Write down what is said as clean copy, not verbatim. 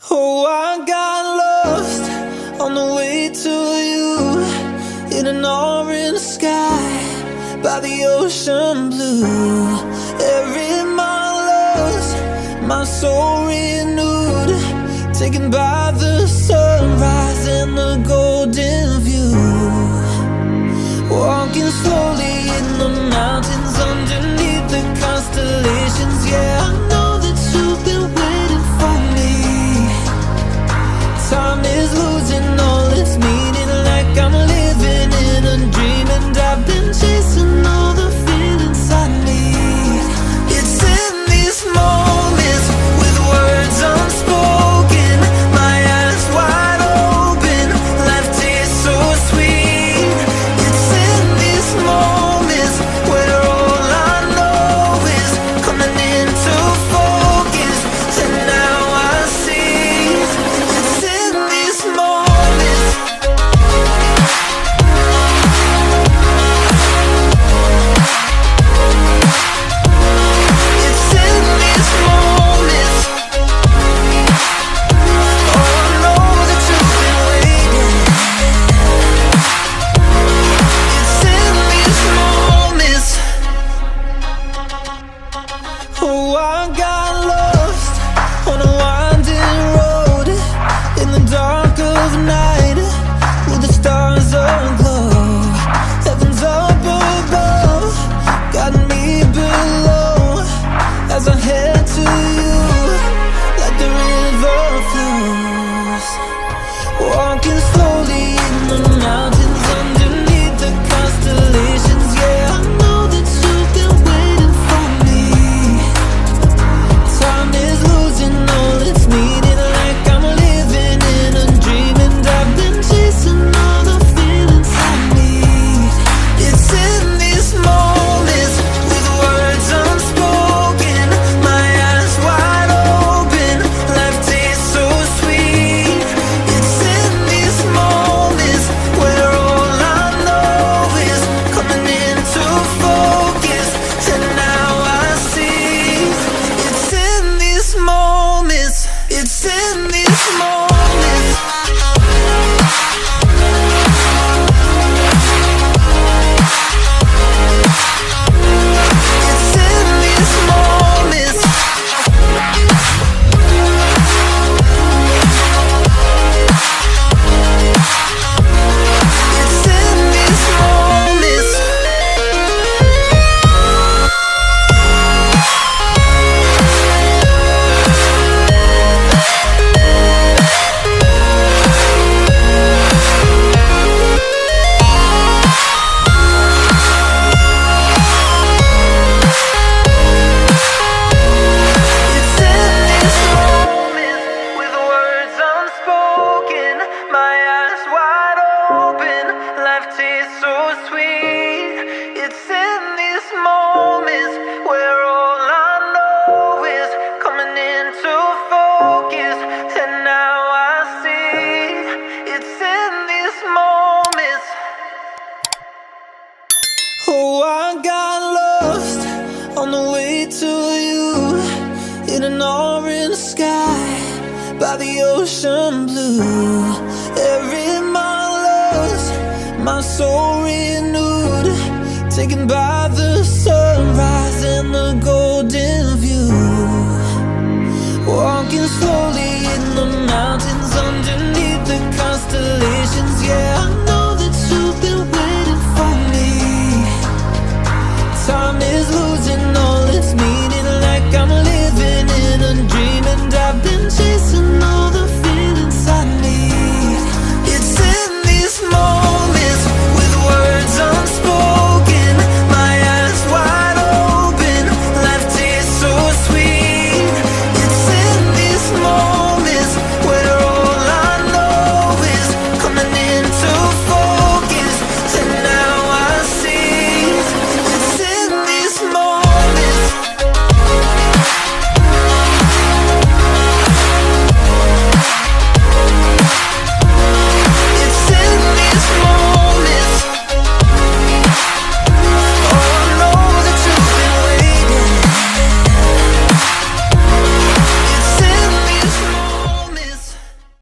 Oh, I got lost on the way to you, in an orange sky by the ocean blue. Every mile lost, my soul renewed, taken by the sunrise and the golden view. Walking slowly in the mountains underneath the constellations. Yeah, I know that you've been waiting for me. Time is losing all its meaning, like I'm living in a dream, and I've been chasing all the feelings I need. It's in these moments with words unspoken, my eyes wide open, life tastes so sweet. It's in these moments where all I know is coming into focus, and now I see. It's in these moments. It's in these moments. Oh, I know that you've been waiting. It's in these moments. Oh, I got lost on a winding road in the dark of night, with the stars aglow. Heaven's up above, got me below, as I head to you like the river flows. Walking slowly in the mountains underneath the constellations. Yeah, I know that you've been waiting for me. Time is losing all its meaning, like I'm living in a dream, and I've been chasing all the feelings I need. It's in these moments with words unspoken, my eyes wide open, life tastes so sweet. It's in these moments where all I know is coming into focus, and now I see. It's in these moments. It's in these moments. It's in these moments. It's in these moments. It's in these moments with words unspoken, my eyes wide open, life tastes so sweet. It's in these moments where all I know is coming into focus, and now I see. It's in these moments. Oh, I got lost on the way to you, in an orange sky by the ocean blue. Every mile lost, my soul renewed, taken by the sunrise and the golden view. Walking slowly in the mountains underneath